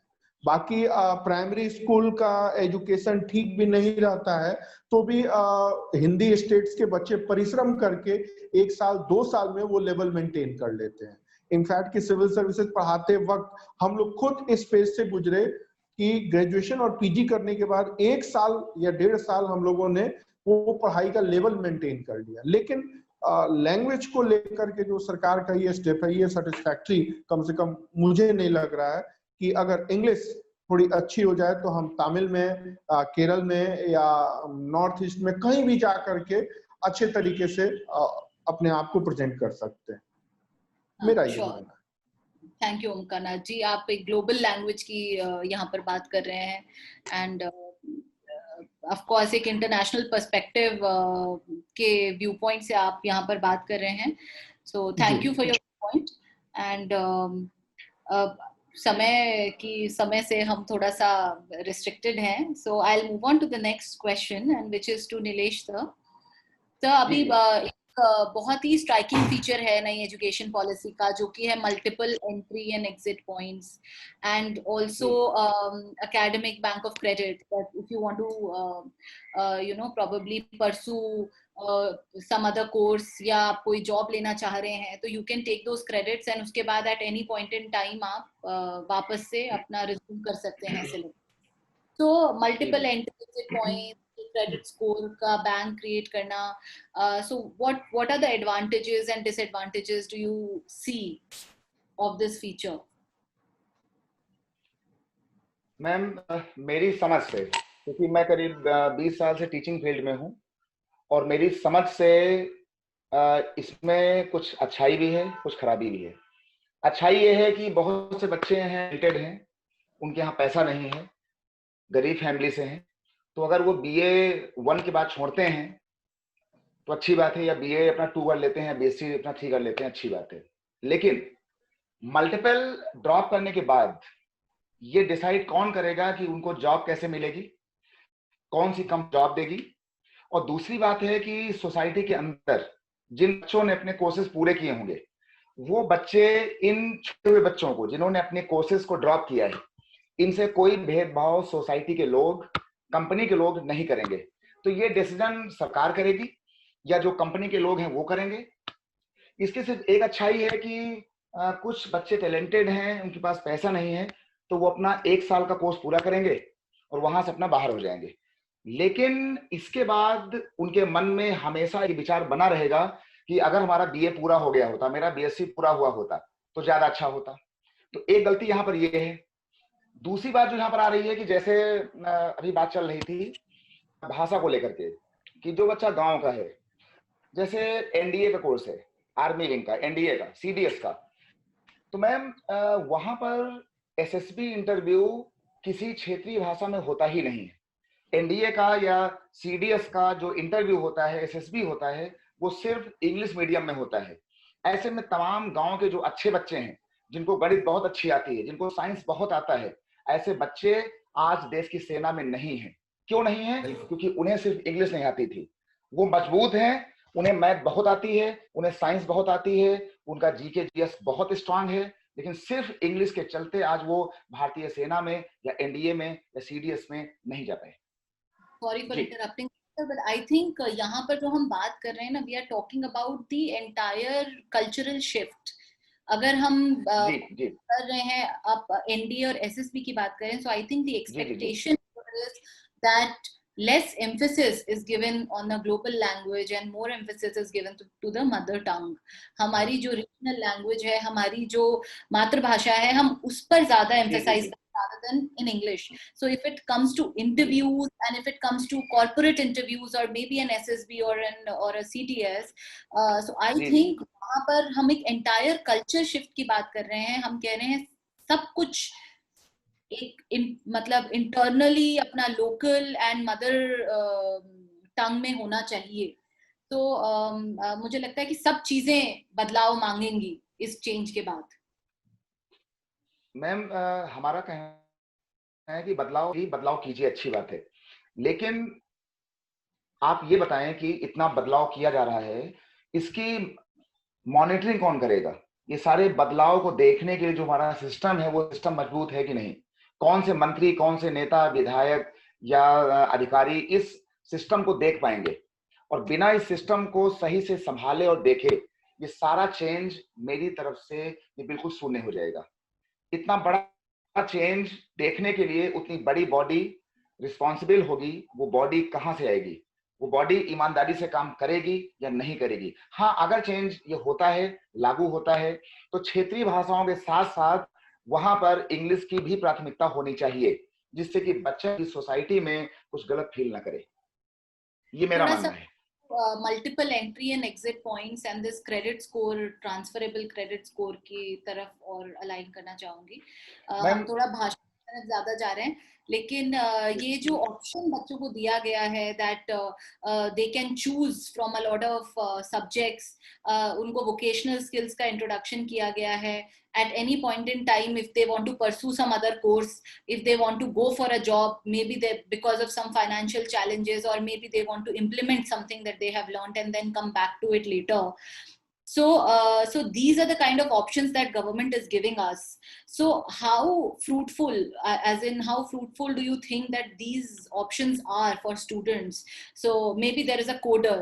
[SPEAKER 2] बाकी प्राइमरी स्कूल का एजुकेशन ठीक भी नहीं रहता है तो भी हिंदी स्टेट्स के बच्चे परिश्रम करके 1 साल 2 साल में वो लेवल मेंटेन कर लेते हैं। इनफैक्ट कि सिविल सर्विसेज पढ़ाते वक्त हम लोग खुद इस फेज से गुजरे कि ग्रेजुएशन और पीजी करने के बाद 1 साल या 1.5 साल हम लोगों ने वो पढ़ाई का लेवल मेंटेन कर लिया। लेकिन लैंग्वेज को लेकर के जो सरकार का ये स्टेप है ये सेटिस्फैक्टरी कम से कम मुझे नहीं लग रहा है कि अगर इंग्लिश थोड़ी अच्छी हो जाए तो हम तमिल में, केरल में या नॉर्थ ईस्ट में कहीं भी जा करके अच्छे तरीके से अपने आप को प्रेजेंट कर सकते हैं। मेरा ये मानना है।
[SPEAKER 1] थैंक यू ओमकारनाथ जी। आप एक ग्लोबल लैंग्वेज की यहाँ पर बात कर रहे हैं एंड ऑफ कोर्स एक इंटरनेशनल पर्सपेक्टिव के व्यू पॉइंट से आप यहाँ पर बात कर रहे हैं। So thank you for your point. And समय से हम थोड़ा सा रिस्ट्रिक्टेड हैं, so I will move on to the next question and which is to Nilesh sir. तो अभी बहुत ही स्ट्राइकिंग फीचर है नई एजुकेशन पॉलिसी का, जो कि है multiple entry and exit points and also academic bank of credit, that if you want to probably pursue some other course या आप कोई जॉब लेना चाह रहे हैं तो you can take those credits and उसके बाद at any point in time आप वापस से अपना रिज्यूम कर सकते हैं सिलेक्ट। तो multiple entry exit points, credit score का बैंक क्रिएट करना, so what are the advantages and disadvantages do you see of this feature?
[SPEAKER 4] Ma'am मेरी समझ से, क्योंकि मैं करीब 20 साल से टीचिंग फील्ड में हूँ और मेरी समझ से इसमें कुछ अच्छाई भी है, कुछ खराबी भी है। अच्छाई ये है कि बहुत से बच्चे हैं, लिमिटेड हैं, उनके यहाँ पैसा नहीं है, गरीब फैमिली से हैं, तो अगर वो BA 1 के बाद छोड़ते हैं तो अच्छी बात है, या बीए अपना 2 कर लेते हैं, बीएससी अपना 3 कर लेते हैं, अच्छी बात है। लेकिन मल्टीपल ड्रॉप करने के बाद ये डिसाइड कौन करेगा कि उनको जॉब कैसे मिलेगी, कौन सी कंपनी जॉब देगी? और दूसरी बात है कि सोसाइटी के अंदर जिन बच्चों ने अपने कोर्सेज पूरे किए होंगे, वो बच्चे इन छूटे हुए बच्चों को, जिन्होंने अपने कोर्सेज को ड्रॉप किया है, इनसे कोई भेदभाव सोसाइटी के लोग, कंपनी के लोग नहीं करेंगे। तो ये डिसीजन सरकार करेगी या जो कंपनी के लोग हैं वो करेंगे। इसकी सिर्फ एक अच्छाई है कि कुछ बच्चे टैलेंटेड हैं, उनके पास पैसा नहीं है, तो वो अपना 1 साल का कोर्स पूरा करेंगे और वहां से अपना बाहर हो जाएंगे। लेकिन इसके बाद उनके मन में हमेशा ये विचार बना रहेगा कि अगर हमारा बीए पूरा हो गया होता, मेरा बीएससी पूरा हुआ होता, तो ज्यादा अच्छा होता। तो एक गलती यहाँ पर ये है। दूसरी बात जो यहाँ पर आ रही है कि जैसे अभी बात चल रही थी भाषा को लेकर के, कि जो बच्चा गांव का है, जैसे एनडीए का कोर्स है, आर्मी विंग का, एनडीए का, सीडीएस का, तो मैम वहां पर एसएसबी इंटरव्यू किसी क्षेत्रीय भाषा में होता ही नहीं है। एनडीए का या सीडीएस का जो इंटरव्यू होता है, एसएसबी होता है, वो सिर्फ इंग्लिश मीडियम में होता है। ऐसे में तमाम गांव के जो अच्छे बच्चे हैं, जिनको गणित बहुत अच्छी आती है, जिनको साइंस बहुत आता है, ऐसे बच्चे आज देश की सेना में नहीं है। क्यों नहीं है? क्योंकि उन्हें सिर्फ इंग्लिश नहीं आती थी। वो मजबूत हैं, उन्हें मैथ बहुत आती है, उन्हें साइंस बहुत आती है, उनका जीके जीएस बहुत स्ट्रांग है, लेकिन सिर्फ इंग्लिश के चलते आज वो भारतीय सेना में या एनडीए में या सीडीएस में नहीं जा पाए।
[SPEAKER 1] Sorry for interrupting, but I think यहाँ पर जो हम बात कर रहे हैं ना, we are talking about the entire cultural shift. अगर हम कर रहे हैं, आप एनडीए और एसएसबी की बात करें, so I think the expectation is that less emphasis is given on the global language and more emphasis is given to the mother tongue. हमारी जो regional language है, हमारी जो मातृभाषा है, हम उस पर ज्यादा emphasize rather than in English. So if it comes to interviews and if it comes to corporate interviews or maybe an SSB or a CTS, so I think वहाँ पर हम एक entire culture shift की बात कर रहे हैं। हम कह रहे हैं सब कुछ एक मतलब इंटरनली अपना लोकल एंड मदर टंग में होना चाहिए। तो मुझे लगता है कि सब चीजें बदलाव मांगेंगी इस चेंज के बाद।
[SPEAKER 4] मैम हमारा कहना है कि बदलाव कीजिए, अच्छी बात है, लेकिन आप ये बताएं कि इतना बदलाव किया जा रहा है, इसकी मॉनिटरिंग कौन करेगा? ये सारे बदलाव को देखने के लिए जो हमारा सिस्टम है, वो सिस्टम मजबूत है कि नहीं? कौन से मंत्री, कौन से नेता, विधायक या अधिकारी इस सिस्टम को देख पाएंगे? और बिना इस सिस्टम को सही से संभाले और देखे, ये सारा चेंज मेरी तरफ से ये बिल्कुल शून्य हो जाएगा। इतना बड़ा चेंज देखने के लिए उतनी बड़ी बॉडी रिस्पॉन्सिबल होगी। वो बॉडी कहाँ से आएगी? वो बॉडी ईमानदारी से काम करेगी या नहीं करेगी? हाँ, अगर चेंज ये होता है, लागू होता है, तो क्षेत्रीय भाषाओं के साथ साथ वहां पर इंग्लिश की भी प्राथमिकता होनी चाहिए, जिससे कि बच्चा की सोसाइटी में कुछ गलत फील ना करे। ये मेरा मानना है।
[SPEAKER 1] Multiple entry and exit points and this credit score, transferable credit score की तरफ और अलाइन करना चाहूंगी। हम थोड़ा भाषा की तरफ ज्यादा जा रहे हैं, लेकिन ये जो ऑप्शन बच्चों को दिया गया है that they can choose from a lot of subjects, उनको वोकेशनल स्किल्स का इंट्रोडक्शन किया गया है। At any point in time, if they want to pursue some other course, if they want to go for a job, maybe they, because of some financial challenges, or maybe they want to implement something that they have learned and then come back to it later. So these are the kind of options that government is giving us. So how fruitful, as in how fruitful do you think that these options are for students? So maybe there is a coder,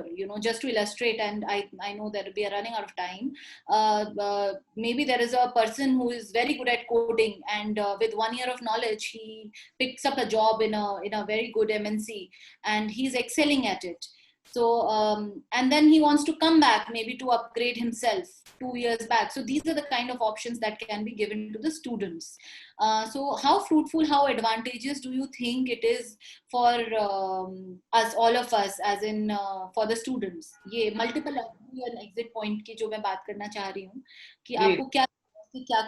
[SPEAKER 1] just to illustrate, and I know that we are running out of time. Maybe there is a person who is very good at coding, and with 1 year of knowledge, he picks up a job in a very good MNC, and he's excelling at it. So and then he wants to come back, maybe to upgrade himself 2 years back. So these are the kind of options that can be given to the students. So how fruitful, how advantageous do you think it is for us, all of us, as in for the students? ये multiple entry and exit point की जो मैं बात करना चाह रही हूँ, कि आपको क्या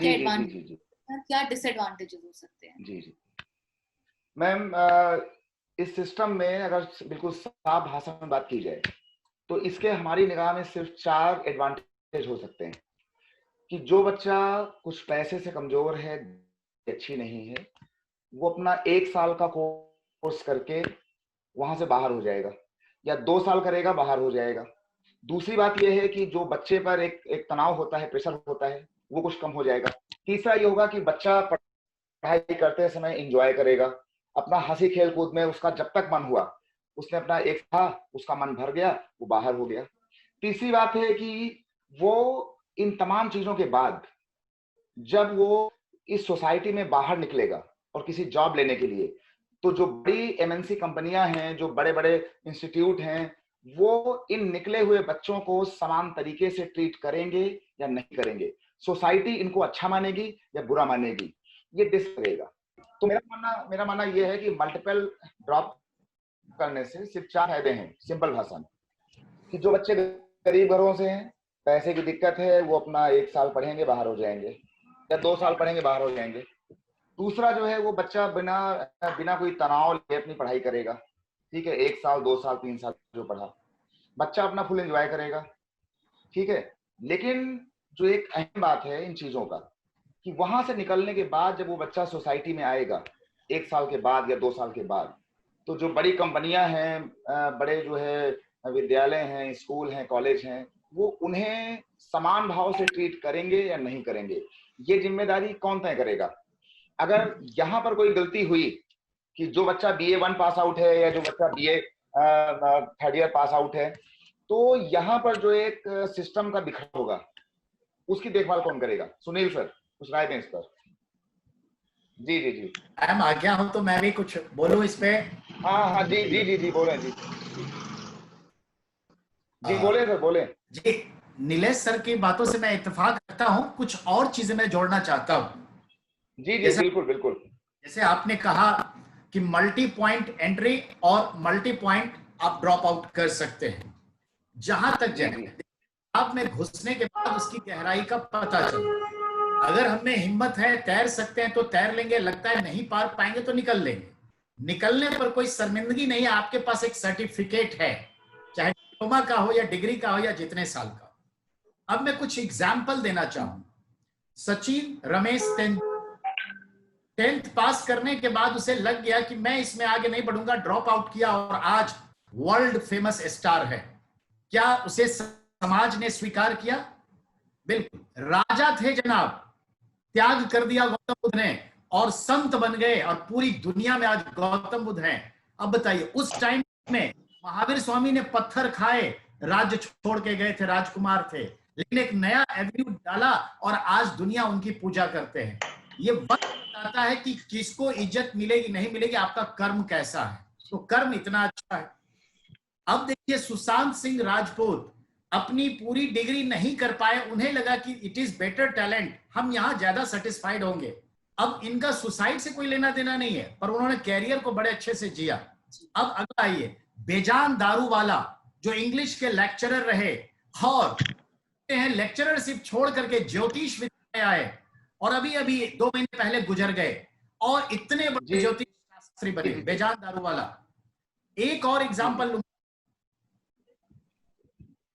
[SPEAKER 1] एडवांटेज, क्या डिसएडवांटेजेस हो सकते हैं?
[SPEAKER 4] जी मैम, इस सिस्टम में अगर बिल्कुल साफ भाषा में बात की जाए, तो इसके हमारी निगाह में सिर्फ 4 एडवांटेज हो सकते हैं कि जो बच्चा कुछ पैसे से कमजोर है, अच्छी नहीं है, वो अपना 1 साल का कोर्स करके वहां से बाहर हो जाएगा, या 2 साल करेगा बाहर हो जाएगा। दूसरी बात यह है कि जो बच्चे पर एक तनाव होता है, प्रेशर होता है, वो कुछ कम हो जाएगा। तीसरा ये होगा कि बच्चा पढ़ाई करते समय एंजॉय करेगा, अपना हंसी खेल कूद में उसका जब तक मन हुआ, उसने अपना एक था, उसका मन भर गया, वो बाहर हो गया। तीसरी बात है कि वो इन तमाम चीजों के बाद जब वो इस सोसाइटी में बाहर निकलेगा और किसी जॉब लेने के लिए, तो जो बड़ी एमएनसी कंपनियां हैं, जो बड़े बड़े इंस्टीट्यूट हैं, वो इन निकले हुए बच्चों को समान तरीके से ट्रीट करेंगे या नहीं करेंगे, सोसाइटी इनको अच्छा मानेगी या बुरा मानेगी, ये डिसाइड करेगा। तो मेरा मानना यह है कि मल्टीपल ड्रॉप करने से सिर्फ 4 फायदे हैं, सिंपल भाषा में, कि जो बच्चे गरीब घरों से हैं, पैसे की दिक्कत है, वो अपना 1 साल पढ़ेंगे बाहर हो जाएंगे, या 2 साल पढ़ेंगे बाहर हो जाएंगे। दूसरा जो है, वो बच्चा बिना कोई तनाव ले अपनी पढ़ाई करेगा, ठीक है, 1 साल 2 साल 3 साल जो पढ़ा, बच्चा अपना फुल एंजॉय करेगा, ठीक है। लेकिन जो एक अहम बात है इन चीजों का, कि वहां से निकलने के बाद जब वो बच्चा सोसाइटी में आएगा 1 साल के बाद या 2 साल के बाद, तो जो बड़ी कंपनियां हैं, बड़े जो है विद्यालय हैं, स्कूल हैं, कॉलेज हैं, वो उन्हें समान भाव से ट्रीट करेंगे या नहीं करेंगे, ये जिम्मेदारी कौन तय करेगा। अगर यहाँ पर कोई गलती हुई कि जो बच्चा BA1 पास आउट है या जो बच्चा BA 3rd year pass out है, तो यहाँ पर जो एक सिस्टम का बिखराव होगा, उसकी देखभाल कौन करेगा। सुनील सर कुछ राय दें इस पर। जी जी जी
[SPEAKER 3] मैम आज्ञा हो तो मैं भी कुछ बोलूं इस पे।
[SPEAKER 4] हाँ जी जी जी जी बोले जी जी बोले सर बोले
[SPEAKER 3] जी। नीलेश सर की बातों से मैं इत्तेफाक रखता हूं, कुछ और चीजें मैं जोड़ना चाहता हूं।
[SPEAKER 4] जी जी बिल्कुल बिल्कुल।
[SPEAKER 3] जैसे आपने कहा कि मल्टी पॉइंट एंट्री और मल्टी पॉइंट आप ड्रॉप आउट कर सकते हैं। जहां तक जाए आप में घुसने के बाद उसकी गहराई का पता चले। अगर हमें हिम्मत है, तैर सकते हैं तो तैर लेंगे, लगता है नहीं पार पाएंगे तो निकल लेंगे। निकलने पर कोई शर्मिंदगी नहीं है, आपके पास एक सर्टिफिकेट है, चाहे डिप्लोमा का हो या डिग्री का हो या जितने साल का। अब मैं कुछ एग्जाम्पल देना चाहूंगा। सचिन रमेश 10th पास करने के बाद उसे लग गया कि मैं इसमें आगे नहीं बढ़ूंगा, ड्रॉप आउट किया और आज वर्ल्ड फेमस स्टार है। क्या उसे समाज ने स्वीकार किया? बिल्कुल। राजा थे जनाब, त्याग कर दिया गौतम बुद्ध ने और संत बन गए और पूरी दुनिया में आज गौतम बुद्ध हैं। अब बताइए, उस टाइम में महावीर स्वामी ने पत्थर खाए, राज्य छोड़ के गए थे, राजकुमार थे, लेकिन एक नया एवेन्यू डाला और आज दुनिया उनकी पूजा करते हैं। ये वक्त बताता है कि किसको इज्जत मिलेगी नहीं मिलेगी, आपका कर्म कैसा है। तो कर्म इतना अच्छा है। अब देखिए, सुशांत सिंह राजपूत अपनी पूरी डिग्री नहीं कर पाए, उन्हें लगा कि इट इज बेटर टैलेंट, हम यहां ज्यादा सेटिस्फाइड होंगे। अब इनका सुसाइड से कोई लेना देना नहीं है, पर उन्होंने कैरियर को बड़े अच्छे से जिया। अब अगला आइए, बेजान दारू वाला जो इंग्लिश के लेक्चरर रहे और लेक्चररशिप छोड़ करके ज्योतिष विद्यालय आए और अभी अभी 2 महीने पहले गुजर गए और इतने बड़े ज्योतिष शास्त्री बने, बेजान दारू वाला। एक और एग्जाम्पल लूंगा,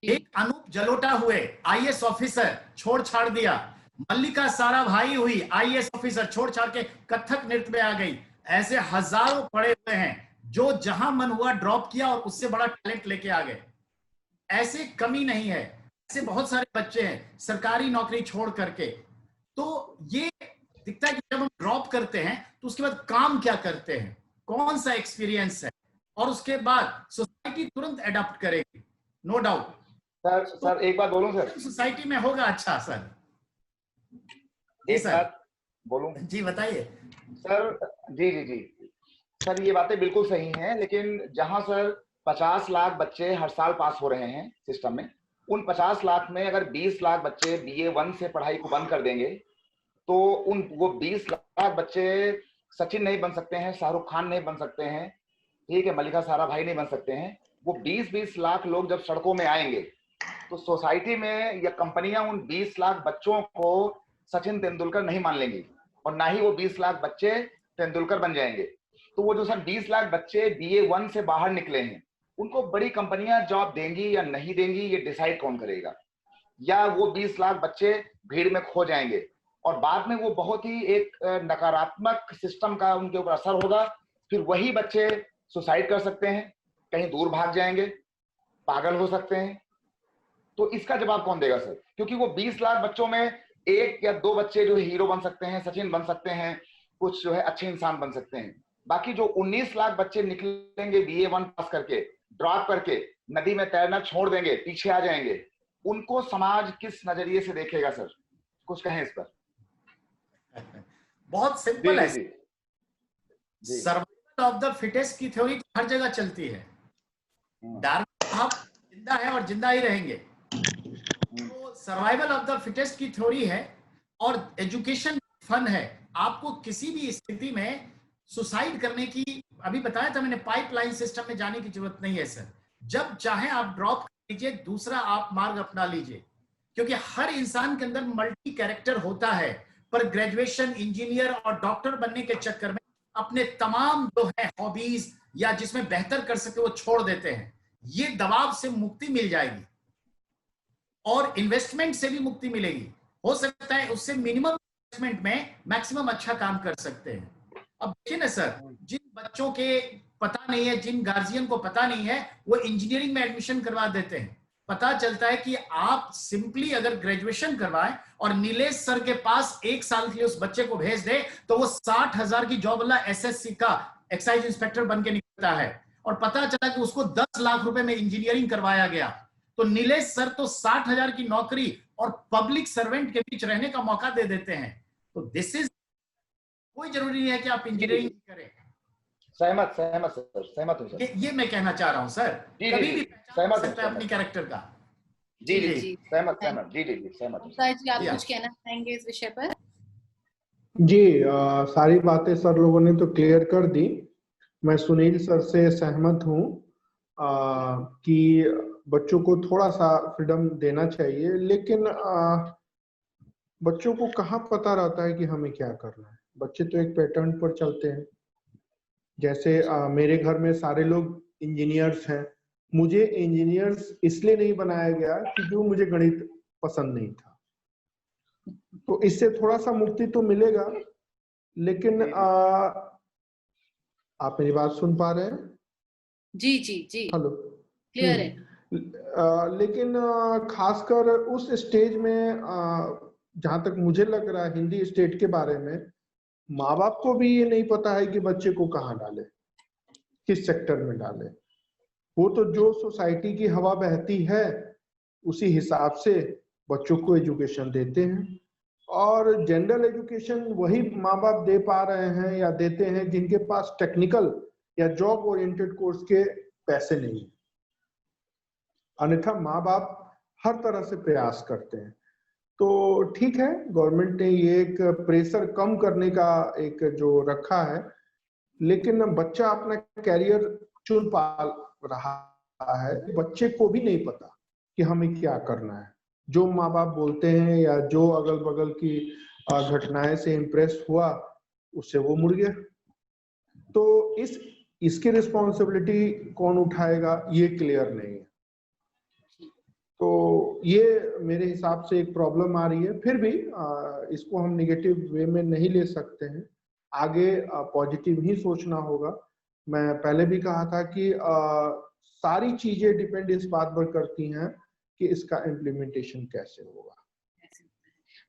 [SPEAKER 3] एक अनूप जलोटा हुए आईएएस ऑफिसर, छोड़ छाड़ दिया। मल्लिका साराभाई हुई आईएएस ऑफिसर, छोड़ छाड़ के कथक नृत्य में आ गई। ऐसे हजारों पड़े हुए हैं जो जहां मन हुआ ड्रॉप किया और उससे बड़ा टैलेंट लेके आ गए। ऐसे कमी नहीं है, ऐसे बहुत सारे बच्चे हैं सरकारी नौकरी छोड़ करके। तो ये दिखता है कि जब हम ड्रॉप करते हैं तो उसके बाद काम क्या करते हैं, कौन सा एक्सपीरियंस है, और उसके बाद सोसाइटी तुरंत अडॉप्ट करेगी, नो डाउट।
[SPEAKER 4] सर एक बात बोलूं सर,
[SPEAKER 3] सोसाइटी में होगा। अच्छा सर,
[SPEAKER 4] एक बात बोलूं
[SPEAKER 3] जी बताइए
[SPEAKER 4] सर। जी जी जी सर, ये बातें बिल्कुल सही हैं, लेकिन जहां सर 50 लाख बच्चे हर साल पास हो रहे हैं सिस्टम में, उन 50 लाख में अगर 20 लाख बच्चे BA1 से पढ़ाई को बंद कर देंगे, तो वो 20 लाख बच्चे सचिन नहीं बन सकते हैं, शाहरुख खान नहीं बन सकते हैं, ठीक है, मल्लिका साराभाई नहीं बन सकते हैं। वो 20-20 लाख लोग जब सड़कों में आएंगे तो सोसाइटी में या कंपनियां उन 20 लाख बच्चों को सचिन तेंदुलकर नहीं मान लेंगी और ना ही वो 20 लाख बच्चे तेंदुलकर बन जाएंगे। तो वो जो सर 20 लाख बच्चे BA1 से बाहर निकले हैं, उनको बड़ी कंपनियां जॉब देंगी या नहीं देंगी, ये डिसाइड कौन करेगा? या वो 20 लाख बच्चे भीड़ में खो जाएंगे और बाद में वो बहुत ही एक नकारात्मक सिस्टम का उनके ऊपर असर होगा, फिर वही बच्चे सुसाइड कर सकते हैं, कहीं दूर भाग जाएंगे, पागल हो सकते हैं। तो इसका जवाब कौन देगा सर? क्योंकि वो 20 लाख बच्चों में 1 या 2 बच्चे जो हीरो बन सकते हैं, सचिन बन सकते हैं, कुछ जो है अच्छे इंसान बन सकते हैं। बाकी जो 19 लाख बच्चे निकलेंगे BA1 पास करके, ड्रॉप करके, नदी में तैरना छोड़ देंगे, पीछे आ जाएंगे, उनको समाज किस नजरिए से देखेगा सर? कुछ कहें इस पर।
[SPEAKER 3] बहुत सिंपल है, सर्वाइवल ऑफ द फिटेस्ट की थ्योरी हर जगह चलती है। डार्विन साहब जिंदा है और जिंदा ही रहेंगे। तो सर्वाइवल ऑफ द फिटेस्ट की थ्योरी है और एजुकेशन फन है। आपको किसी भी स्थिति में सुसाइड करने की, अभी बताया था मैंने, पाइपलाइन सिस्टम में जाने की जरूरत नहीं है सर। जब चाहे आप ड्रॉप कर लीजिए, दूसरा आप मार्ग अपना लीजिए, क्योंकि हर इंसान के अंदर मल्टी कैरेक्टर होता है। पर ग्रेजुएशन, इंजीनियर और डॉक्टर बनने के चक्कर में अपने तमाम जो है हॉबीज या जिसमें बेहतर कर सके वो छोड़ देते हैं। ये दबाव से मुक्ति मिल जाएगी और इन्वेस्टमेंट से भी मुक्ति मिलेगी। हो सकता है उससे मिनिमम इन्वेस्टमेंट में मैक्सिमम अच्छा काम कर सकते हैं। अब देखिए ना सर, जिन बच्चों के पता नहीं है, जिन गार्जियन को पता नहीं है, वो इंजीनियरिंग में एडमिशन करवा देते हैं। पता चलता है कि आप सिंपली अगर ग्रेजुएशन करवाएं और नीलेश सर के पास 1 साल के लिए उस बच्चे को भेज दे तो वो 60,000 की जॉब वाला SSC का एक्साइज इंस्पेक्टर बन के निकलता है। और पता चला कि उसको 10 लाख रुपए में इंजीनियरिंग करवाया गया। तो नीलेश सर तो 60,000 की नौकरी और पब्लिक सर्वेंट के बीच रहने का मौका दे देते हैं। तो दिस इज, कोई जरूरी नहीं है कि आप इंजीनियरिंग करें।
[SPEAKER 4] सहमत सर, सहमत हूं सर।
[SPEAKER 3] ये मैं कहना चाह रहा हूं सर, कभी भी पहचान सकता है अपनी कैरेक्टर का।
[SPEAKER 4] जी सहमत सहमत।
[SPEAKER 1] जी आप कुछ कहना चाहेंगे इस विषय पर?
[SPEAKER 2] जी सारी बातें सर लोगों ने तो क्लियर कर दी। मैं सुनील सर से सहमत हूँ कि बच्चों को थोड़ा सा फ्रीडम देना चाहिए, लेकिन बच्चों को कहाँ पता रहता है कि हमें क्या करना है। बच्चे तो एक पैटर्न पर चलते हैं। जैसे मेरे घर में सारे लोग इंजीनियर्स हैं। मुझे इंजीनियर्स इसलिए नहीं बनाया गया कि जो मुझे गणित पसंद नहीं था। तो इससे थोड़ा सा मुक्ति तो मिलेगा, लेकिन आप मेरी बात सुन पा रहे हैं?
[SPEAKER 1] जी
[SPEAKER 2] हेलो,
[SPEAKER 1] क्लियर है।
[SPEAKER 2] लेकिन खासकर उस स्टेज में जहां तक मुझे लग रहा है हिंदी स्टेट के बारे में, माँ बाप को भी ये नहीं पता है कि बच्चे को कहाँ डाले, किस सेक्टर में डाले। वो तो जो सोसाइटी की हवा बहती है उसी हिसाब से बच्चों को एजुकेशन देते हैं, और जनरल एजुकेशन वही माँ बाप दे पा रहे हैं या देते हैं जिनके पास टेक्निकल या जॉब ओरिएंटेड कोर्स के पैसे नहीं है। अन्यथा माँ बाप हर तरह से प्रयास करते हैं। तो ठीक है, गवर्नमेंट ने ये एक प्रेशर कम करने का एक जो रखा है, लेकिन बच्चा अपना कैरियर चुन पा रहा है। बच्चे को भी नहीं पता कि हमें क्या करना है। जो माँ बाप बोलते हैं या जो अगल बगल की घटनाएं से इम्प्रेस हुआ, उससे वो मुड़ गया। तो इसकी रिस्पॉन्सिबिलिटी कौन उठाएगा, ये क्लियर नहीं है। तो ये मेरे हिसाब से एक प्रॉब्लम आ रही है। फिर भी इसको हम नेगेटिव वे में नहीं ले सकते हैं, आगे पॉजिटिव ही सोचना होगा। मैं पहले भी कहा था कि सारी चीजें डिपेंड इस बात पर करती हैं कि इसका इम्प्लीमेंटेशन कैसे होगा।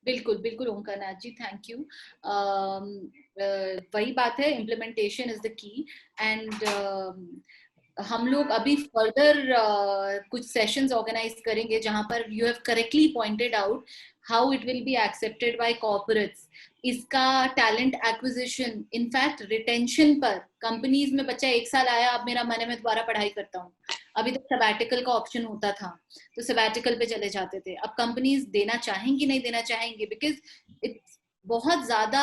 [SPEAKER 1] बिल्कुल ओंकारनाथ जी, थैंक यू। वही बात है, implementation is the key. And हम लोग अभी फर्दर कुछ सेशंस ऑर्गेनाइज करेंगे जहां पर you have correctly pointed out how it will be accepted by corporates. इसका टैलेंट एक्विजिशन, इनफैक्ट रिटेंशन पर, कंपनीज में बच्चा 1 साल आया, अब मेरा मन है मैं दोबारा पढ़ाई करता हूँ। अभी तक सबैटिकल का ऑप्शन होता था तो सबैटिकल पे चले जाते थे। अब कंपनीज देना चाहेंगी नहीं देना चाहेंगे, बिकॉज इट्स बहुत ज्यादा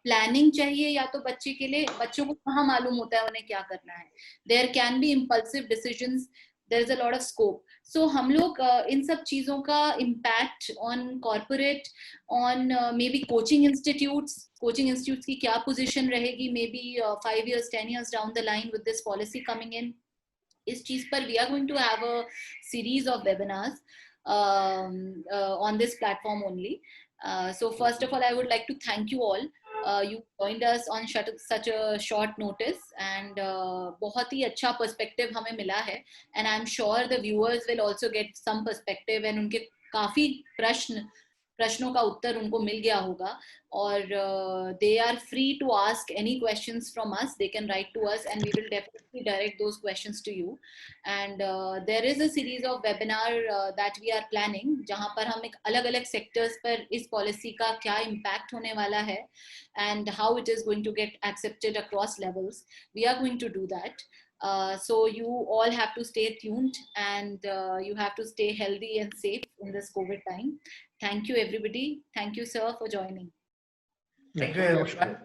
[SPEAKER 1] प्लानिंग चाहिए। या तो बच्चे के लिए, बच्चों को कहाँ मालूम होता है उन्हें क्या करना है। There can be impulsive decisions, there is a lot of scope. So हम लोग इन सब चीजों का impact on corporate, on maybe coaching institutes की क्या पोजीशन रहेगी maybe 5 years 10 years down the line with this policy coming in, इस चीज पर we are going to have a series of webinars on this platform only. So first of all, I would like to thank you all. You joined us on such a short notice, and बहुत ही अच्छा perspective हमें मिला है, and I'm sure the viewers will also get some perspective, and उनके काफी प्रश्नों का उत्तर उनको मिल गया होगा, और they are free to ask any questions from us. They can write to us and we will definitely direct those questions to you. And there is a series of webinar that we are planning, जहां पर हम एक अलग-अलग sectors पर इस policy का क्या impact होने वाला है and how it is going to get accepted across levels. We are going to do that. So you all have to stay tuned, and you have to stay healthy and safe in this COVID time. Thank you, everybody. Thank you, sir, for joining.
[SPEAKER 3] Thank you, everyone.